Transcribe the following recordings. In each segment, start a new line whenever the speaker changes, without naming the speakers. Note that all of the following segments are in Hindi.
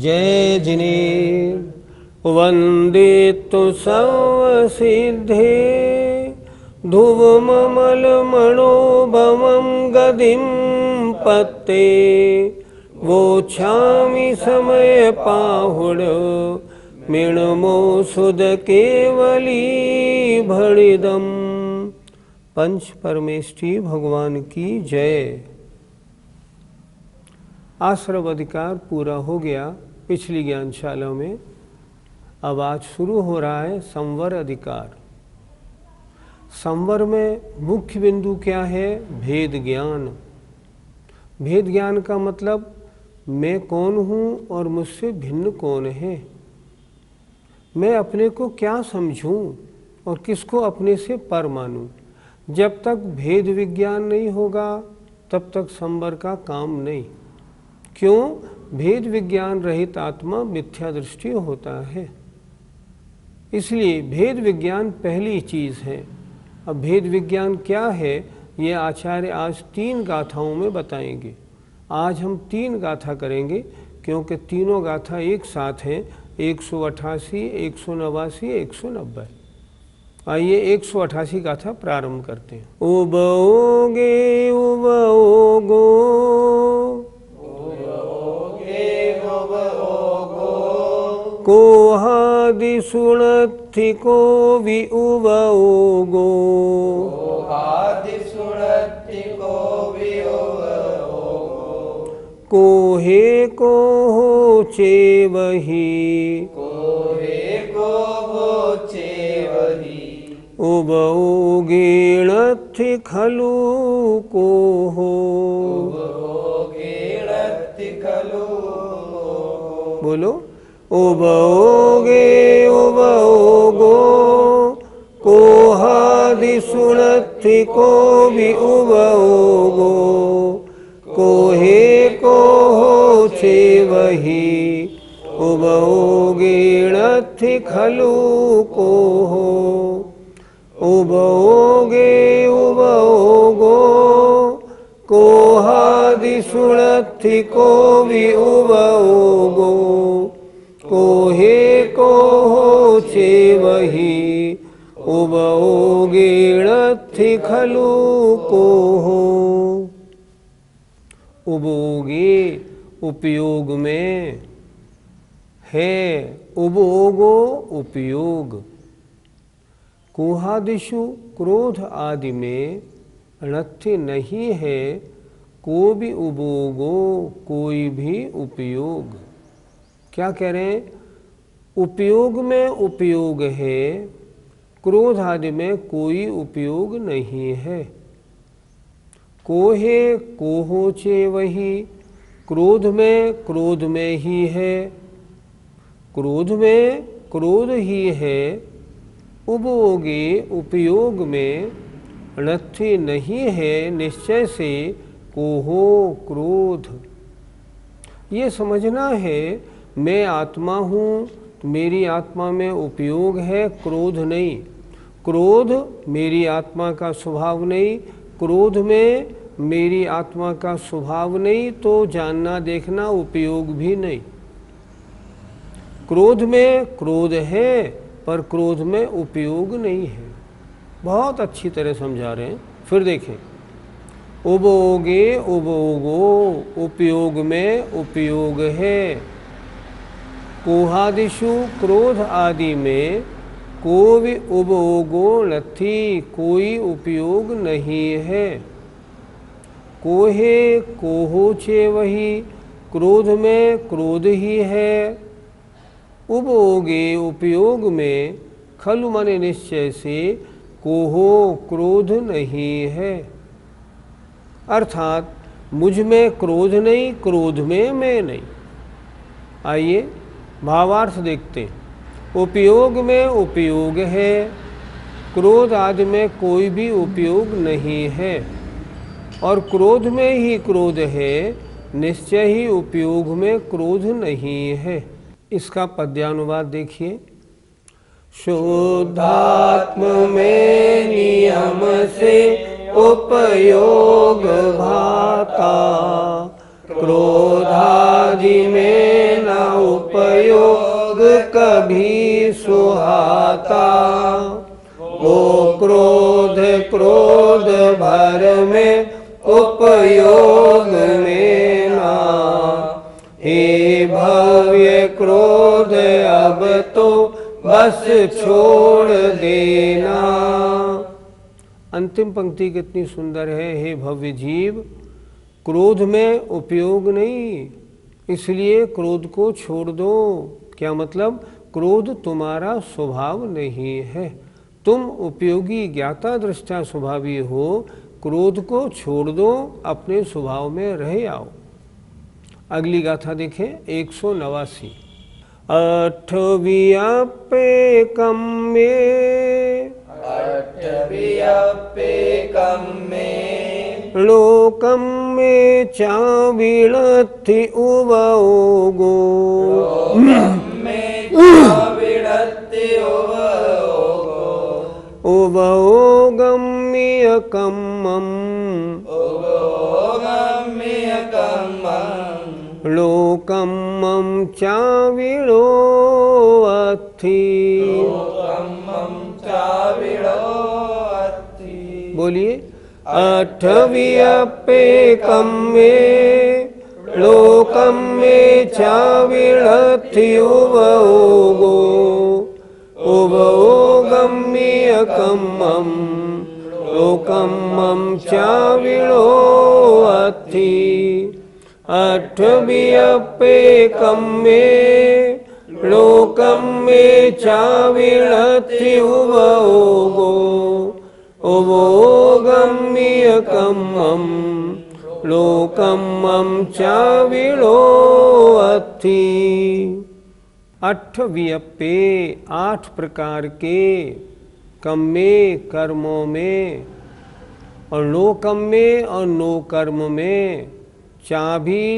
जय जिनेन्द्र वंदितु सर्वसिद्धे ध्रुवममलमणोभवं गदिं पत्ते वोच्छामि समयपाहुड मिणमो सुध केवली भणिदम। पंच परमेष्ठी भगवान की जय। आश्रव अधिकार पूरा हो गया पिछली ज्ञानशाला में। अब आज शुरू हो रहा है संवर अधिकार। संवर में मुख्य बिंदु क्या है? भेद ज्ञान। भेद ज्ञान का मतलब मैं कौन हूँ और मुझसे भिन्न कौन है। मैं अपने को क्या समझूं और किसको अपने से पर मानूं। जब तक भेद विज्ञान नहीं होगा तब तक संवर का काम नहीं। क्यों? भेद विज्ञान रहित आत्मा मिथ्या दृष्टि होता है। इसलिए भेद विज्ञान पहली चीज़ है। अब भेद विज्ञान क्या है ये आचार्य आज 3 गाथाओं में बताएंगे। आज हम 3 गाथा करेंगे क्योंकि तीनों गाथा एक साथ हैं, 188, 189, 190। आइए 188 गाथा प्रारंभ करते हैं। उबओगे उबओगो कोहादि सुणत्थि को वि उबओगो कोहे को हो चेवही उबओगेणत्थि खलु को हो। बोलो उबओगे उबओगो कोहादि सुणत्थि को भी उबओगो कोहे को हो चेवही उबओगेणत्थि खलु को हो। उबओगे उबओगो कोहादि सुणत्थि को भी उबओगो कोहे को हो चेवही उबओगेणत्थि खलु को हो। उबओगे उपयोग में है, उबओगो उपयोग। कुहादिषु क्रोध आदि में णत्थि नहीं है, को भी उबओगो कोई भी उपयोग। क्या कह रहे हैं? उपयोग में उपयोग है, क्रोध आदि में कोई उपयोग नहीं है। कोहे को हो चेवही क्रोध में ही है, क्रोध में क्रोध ही है। उबओगे उपयोग में णत्थि नहीं है, निश्चय से को हो क्रोध। ये समझना है मैं आत्मा हूँ, मेरी आत्मा में उपयोग है, क्रोध नहीं। क्रोध मेरी आत्मा का स्वभाव नहीं, क्रोध में मेरी आत्मा का स्वभाव नहीं, तो जानना देखना उपयोग भी नहीं। क्रोध में क्रोध है पर क्रोध में उपयोग नहीं है। बहुत अच्छी तरह समझा रहे हैं। फिर देखें, उबओगे उबओगो उपयोग में उपयोग है। कोहादिषु क्रोध आदि में को भी उबओगो णत्थि कोई उपयोग नहीं है। कोहे को हो चेवही क्रोध में क्रोध ही है। उबओगे उपयोग में खलु माने निश्चय से को हो क्रोध नहीं है। अर्थात मुझ में क्रोध नहीं, क्रोध में मैं नहीं। आइए भावार्थ देखते हैं। उपयोग में उपयोग है, क्रोध आदि में कोई भी उपयोग नहीं है। और क्रोध में ही क्रोध है, निश्चय ही उपयोग में क्रोध नहीं है। इसका पद्यानुवाद देखिए। शुद्धात्म में नियम से उपयोग भाता क्रोधादि में न भाता। वो क्रोध क्रोध भर में उपयोग में ना। हे भव्य क्रोध अब तो बस छोड़ देना। अंतिम पंक्ति कितनी सुंदर है। हे भव्य जीव, क्रोध में उपयोग नहीं, इसलिए क्रोध को छोड़ दो। क्या मतलब? क्रोध तुम्हारा स्वभाव नहीं है, तुम उपयोगी ज्ञाता दृष्टा स्वभावी हो। क्रोध को छोड़ दो, अपने स्वभाव में रह आओ। अगली गाथा देखें 189। अठव्यापेकम में,
अठव्यापेकम में,
लोकम में चाविड़ति उवोगो।
लोकम में चाविड़ति उवोगो।
उवोगम्यकम्मम्,
उवोगम्यकम्मम्,
लोकम्मं चाविड़ो अथि।
लोकम्मं चाविड़ो अथि।
बोलिए। अठव्यापेकम में, लोकम में चाविड़ति उवोगो। उवोगम्यकम्मम्, लोकम्मं चाविड़ो अथि। अठव्यापेकम में, लोकम में चाविड़ति उवोगो। उवोगम्यकम्मम्, लोकम्मं चाविड़ो अथि। अठव्यपे, 8 प्रकार के, कम में कर्मों में, और लोकम में और नो कर्म में, चाभी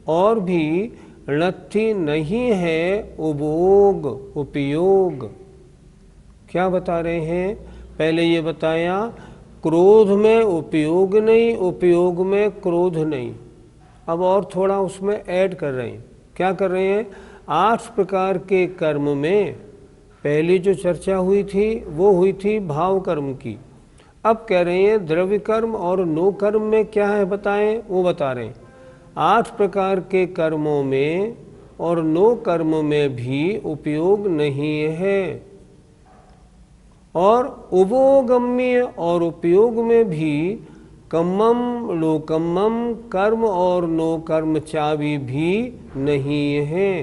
और भी णत्थि नहीं है उपभोग उपयोग। क्या बता रहे हैं? पहले ये बताया क्रोध में उपयोग नहीं, उपयोग में क्रोध नहीं। अब और थोड़ा उसमें ऐड कर रहे हैं। क्या कर रहे हैं? 8 प्रकार के कर्म में पहली जो चर्चा हुई थी वो हुई थी भाव कर्म की। अब कह रहे हैं द्रव्य कर्म और नो कर्म में क्या है बताएं, वो बता रहे हैं। 8 प्रकार के कर्मों में और नो कर्म में भी उपयोग नहीं है, और उवोगम्य और उपयोग में भी कम्मम लोकम्मम कर्म और नो कर्म चावी भी नहीं है।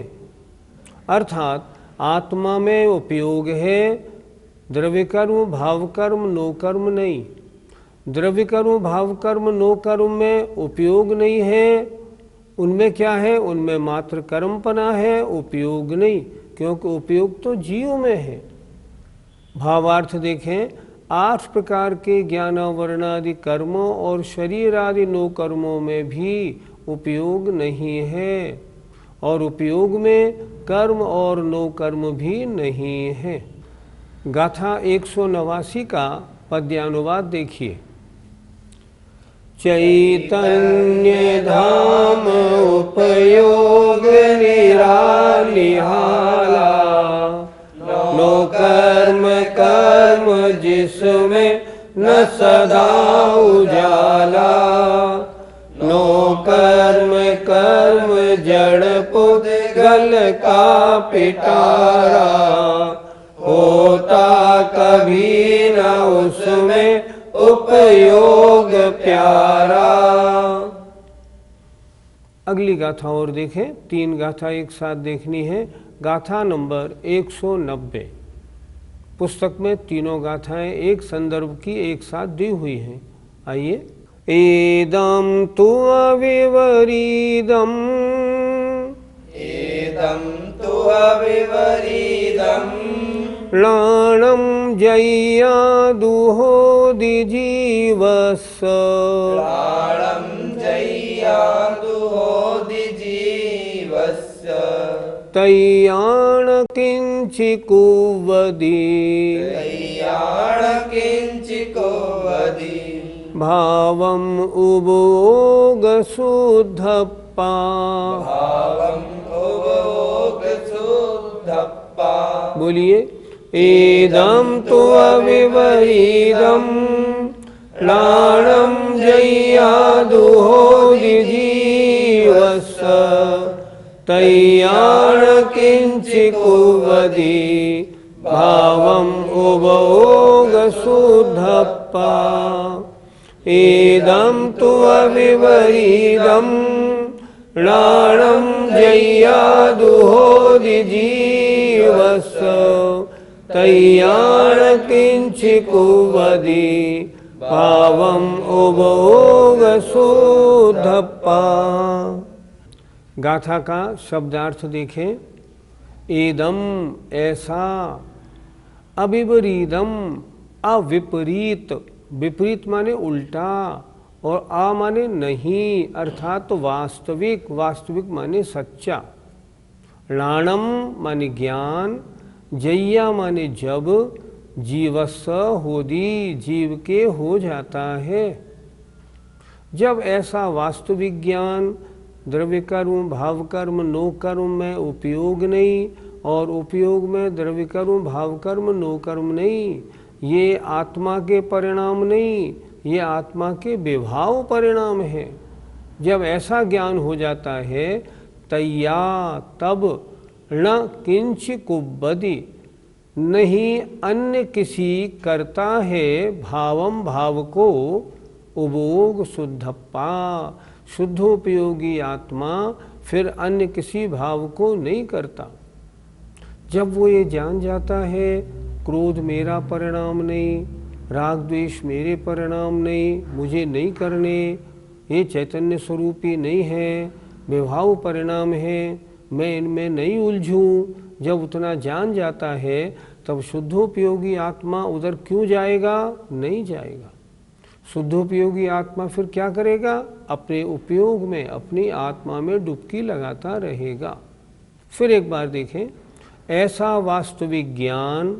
अर्थात आत्मा में उपयोग है, द्रव्य कर्म भाव कर्म नो कर्म नहीं। द्रव्य कर्म भाव कर्म नो कर्म में उपयोग नहीं है। उनमें क्या है? उनमें मात्र कर्मपना है, उपयोग नहीं, क्योंकि उपयोग तो जीव में है। भावार्थ देखें, 8 प्रकार के ज्ञानावरण आदि कर्मों और शरीर आदि नो कर्मों में भी उपयोग नहीं है, और उपयोग में कर्म और नो कर्म भी नहीं है। गाथा 189 का पद्यानुवाद देखिए। चैतन्य धाम उपयोग निरानिहाला, नो कर्म कर्म जिसमें न सदा उजाला। नो कर्म कर्म जड़ पुद्गल का पिटारा, होता कभी न उसमें उपयोग प्यारा। अगली गाथा और देखें, 3 गाथा एक साथ देखनी है। गाथा नंबर 190। पुस्तक में तीनों गाथाएं एक संदर्भ की एक साथ दी हुई हैं। आइए। एदम तु अविवरीदम,
एदम तु अविवरीदम,
प्राणं जय्यादुहोदि जीवस्य,
प्राणं जय्यादुहोदि जीवस्य,
तय्याण किंचिकुवदि,
तय्याण किंचिकुवदि,
भावम उभोग शुद्धप्पा,
भावम उभोग शुद्धप्पा।
बोलिए। इदं तु अविपरीतं प्राणं जय्यादुहोदिजीवस्य तय्याण किञ्चिकुवदी भावम् उपभोगशुद्धप्पा इदं तु अविपरीतं प्राणं जय्यादुहोदिजीवस्य तय्याण किञ्चिकुवदी भावम् उपभोगशुद्धप्पा। गाथा का शब्दार्थ देखें। इदम ऐसा, अविपरीतम अविपरीत, विपरीत माने उल्टा और आ माने नहीं अर्थात वास्तविक, वास्तविक माने सच्चा। राणम माने ज्ञान, जय्या माने जब, जीवस्य होदी जीव के हो जाता है। जब ऐसा वास्तविक ज्ञान द्रव्य कर्म भाव कर्म नो कर्म में उपयोग नहीं और उपयोग में द्रव्य कर्म भाव कर्म नो कर्म नहीं, ये आत्मा के परिणाम नहीं, ये आत्मा के विभाव परिणाम है। जब ऐसा ज्ञान हो जाता है तय्या तब न किंच कुब्बदी नहीं अन्य किसी करता है भावम भाव को उपभोग शुद्धप्पा शुद्धोपयोगी आत्मा फिर अन्य किसी भाव को नहीं करता। जब वो ये जान जाता है क्रोध मेरा परिणाम नहीं, राग द्वेष मेरे परिणाम नहीं, मुझे नहीं करने, ये चैतन्य स्वरूपी नहीं है, विभाव परिणाम है, मैं इनमें नहीं उलझूं, जब उतना जान जाता है तब शुद्धोपयोगी आत्मा उधर क्यों जाएगा? नहीं जाएगा। शुद्धोपयोगी आत्मा फिर क्या करेगा? अपने उपयोग में अपनी आत्मा में डुबकी लगाता रहेगा। फिर एक बार देखें, ऐसा वास्तविक ज्ञान,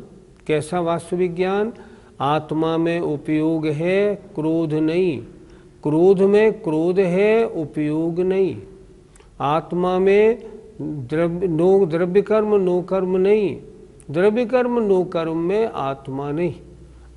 कैसा वास्तविक ज्ञान? आत्मा में उपयोग है, क्रोध नहीं, क्रोध में क्रोध है, उपयोग नहीं। आत्मा में द्रव्य कर्म नो कर्म नहीं, द्रव्य कर्म नो कर्म में आत्मा नहीं,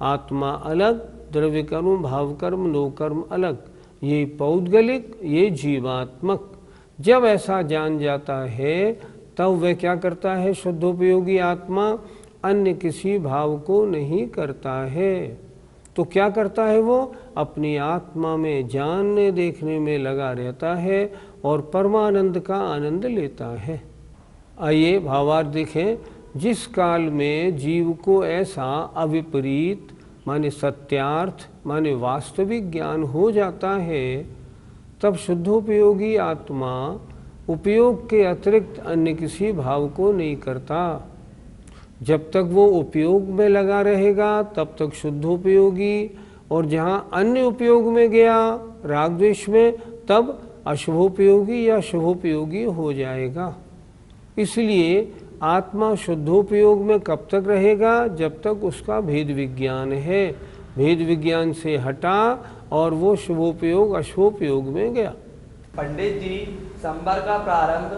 आत्मा अलग, द्रव्य कर्म भाव कर्म नो कर्म अलग, ये पौद्गलिक, ये जीवात्मक। जब ऐसा जान जाता है तब वह क्या करता है? शुद्धोपयोगी आत्मा अन्य किसी भाव को नहीं करता है। तो क्या करता है वो? अपनी आत्मा में जानने देखने में लगा रहता है और परमानंद का आनंद लेता है। आइए भावार्थ देखें। जिस काल में जीव को ऐसा अविपरीत माने सत्यार्थ माने वास्तविक ज्ञान हो जाता है तब शुद्धोपयोगी आत्मा उपयोग के अतिरिक्त अन्य किसी भाव को नहीं करता। जब तक वो उपयोग में लगा रहेगा तब तक शुद्धोपयोगी, और जहाँ अन्य उपयोग में गया राग द्वेष में तब अशुभोपयोगी या शुभोपयोगी हो जाएगा। इसलिए आत्मा शुद्धोपयोग में कब तक रहेगा? जब तक उसका भेद विज्ञान है। भेद विज्ञान से हटा और वो शुभोपयोग अशुभोपयोग में गया।
पंडित जी, संवर का प्रारंभ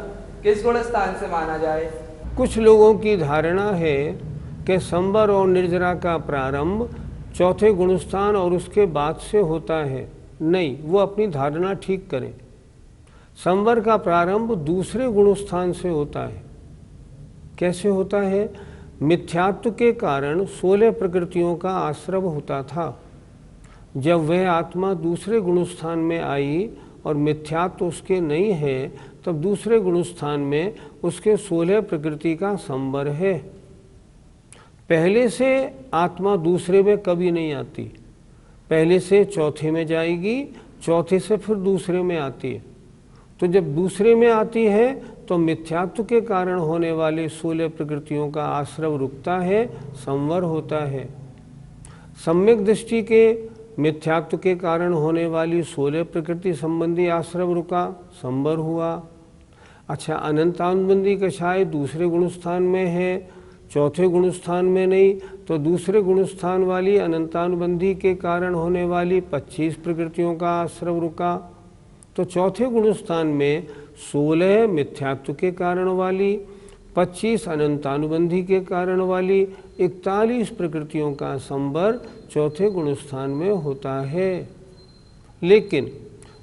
किस गुण स्थान से माना जाए?
कुछ लोगों की धारणा है कि संवर और निर्जरा का प्रारंभ चौथे गुणस्थान और उसके बाद से होता है। नहीं, वो अपनी धारणा ठीक करें। संवर का प्रारंभ दूसरे गुणस्थान से होता है। कैसे होता है? मिथ्यात्व के कारण 16 प्रकृतियों का आश्रव होता था। जब वह आत्मा दूसरे गुणस्थान में आई और मिथ्यात्व उसके नहीं है तब दूसरे गुणस्थान में उसके 16 प्रकृति का संवर है। पहले से आत्मा दूसरे में कभी नहीं आती, पहले से चौथे में जाएगी, चौथे से फिर दूसरे में आती है। तो जब दूसरे में आती है तो मिथ्यात्व के कारण होने वाले 16 प्रकृतियों का आश्रव रुकता है, संवर होता है। सम्यक दृष्टि के मिथ्यात्व के कारण होने वाली 16 प्रकृति संबंधी आश्रव रुका, संवर हुआ। अच्छा, अनंतानुबंधी कषाय दूसरे गुणस्थान में है, चौथे गुणस्थान में नहीं, तो दूसरे गुणस्थान वाली अनंतानुबंधी के कारण होने वाली 25 प्रकृतियों का आश्रव रुका। तो चौथे गुणस्थान में 16 मिथ्यात्व के कारण वाली, 25 अनंतानुबंधी के कारण वाली 41 प्रकृतियों का संबर चौथे गुण स्थान में होता है। लेकिन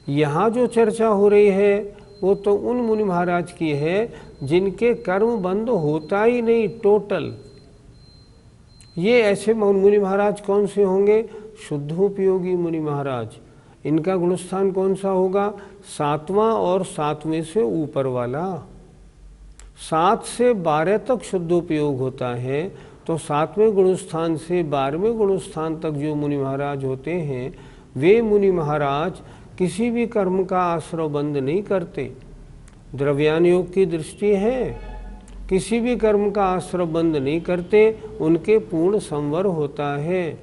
यहाँ जो चर्चा हो रही है वो तो उन मुनि महाराज की है जिनके कर्म बंद होता ही नहीं टोटल। ये ऐसे मुनि महाराज कौन से होंगे? शुद्धोपयोगी मुनि महाराज। इनका गुणस्थान कौन सा होगा? 7वां और 7वें से ऊपर वाला। 7 से 12 तक शुद्धोपयोग होता है, तो 7वें गुणस्थान से 12वें गुणस्थान तक जो मुनि महाराज होते हैं वे मुनि महाराज किसी भी कर्म का आश्रव बंद नहीं करते। द्रव्यान योग की दृष्टि है, किसी भी कर्म का आश्रव बंद नहीं करते, उनके पूर्ण संवर होता है।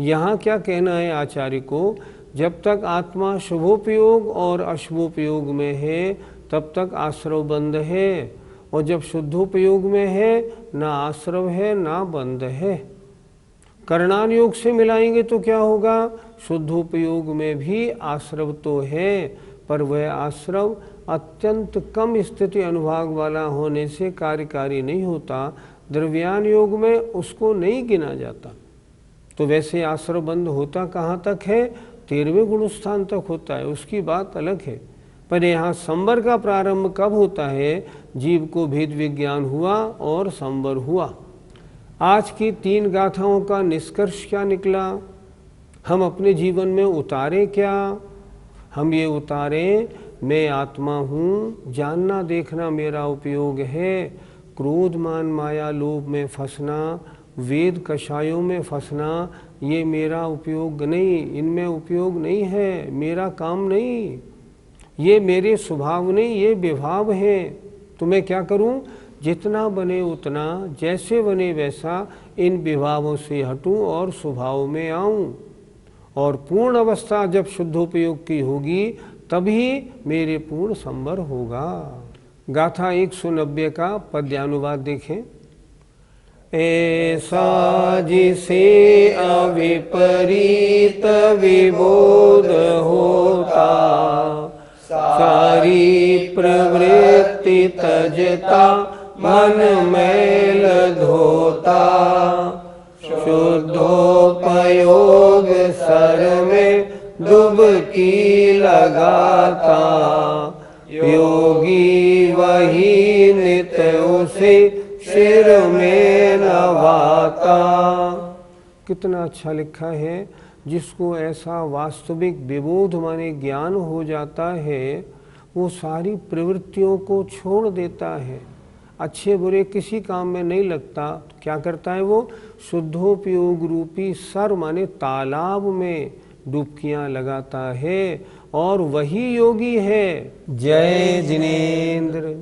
यहाँ क्या कहना है आचार्य को? जब तक आत्मा शुभोपयोग और अशुभोपयोग में है तब तक आश्रव बंद है, और जब शुद्धोपयोग में है ना आश्रव है ना बंद है। करणान योग से मिलाएंगे तो क्या होगा? शुद्धोपयोग में भी आश्रव तो है, पर वह आश्रव अत्यंत कम स्थिति अनुभाग वाला होने से कार्यकारी नहीं होता। द्रव्यान योग में उसको नहीं गिना जाता। तो वैसे आश्रव बंद होता कहाँ तक है? 13वें गुणस्थान तक होता है, उसकी बात अलग है। पर यहाँ संवर का प्रारंभ कब होता है? जीव को भेद विज्ञान हुआ और संवर हुआ। आज की 3 गाथाओं का निष्कर्ष क्या निकला? हम अपने जीवन में उतारे क्या? हम ये उतारें, मैं आत्मा हूँ, जानना देखना मेरा उपयोग है। क्रोध मान माया लोभ में फंसना, वेद कषायों में फंसना, ये मेरा उपयोग नहीं, इनमें उपयोग नहीं है, मेरा काम नहीं, ये मेरे स्वभाव नहीं, ये विभाव है। तो मैं क्या करूं? जितना बने उतना, जैसे बने वैसा इन विभावों से हटूं और स्वभाव में आऊं। और पूर्ण अवस्था जब शुद्धोपयोग की होगी तभी मेरे पूर्ण संवर होगा। गाथा 190 का पद्यानुवाद देखें। ऐसा जिसे अविपरीत विबोध होता, सारी प्रवृत्ति तजता मन मैल धोता, शुद्धोपयोग सर में डुबकी लगाता, योगी वही नित उसे सिर में नवाता। कितना अच्छा लिखा है। जिसको ऐसा वास्तविक विबोध माने ज्ञान हो जाता है, वो सारी प्रवृत्तियों को छोड़ देता है, अच्छे बुरे किसी काम में नहीं लगता। तो क्या करता है वो? शुद्धोपयोग रूपी सर माने तालाब में डुबकियां लगाता है, और वही योगी है। जय जिनेंद्र।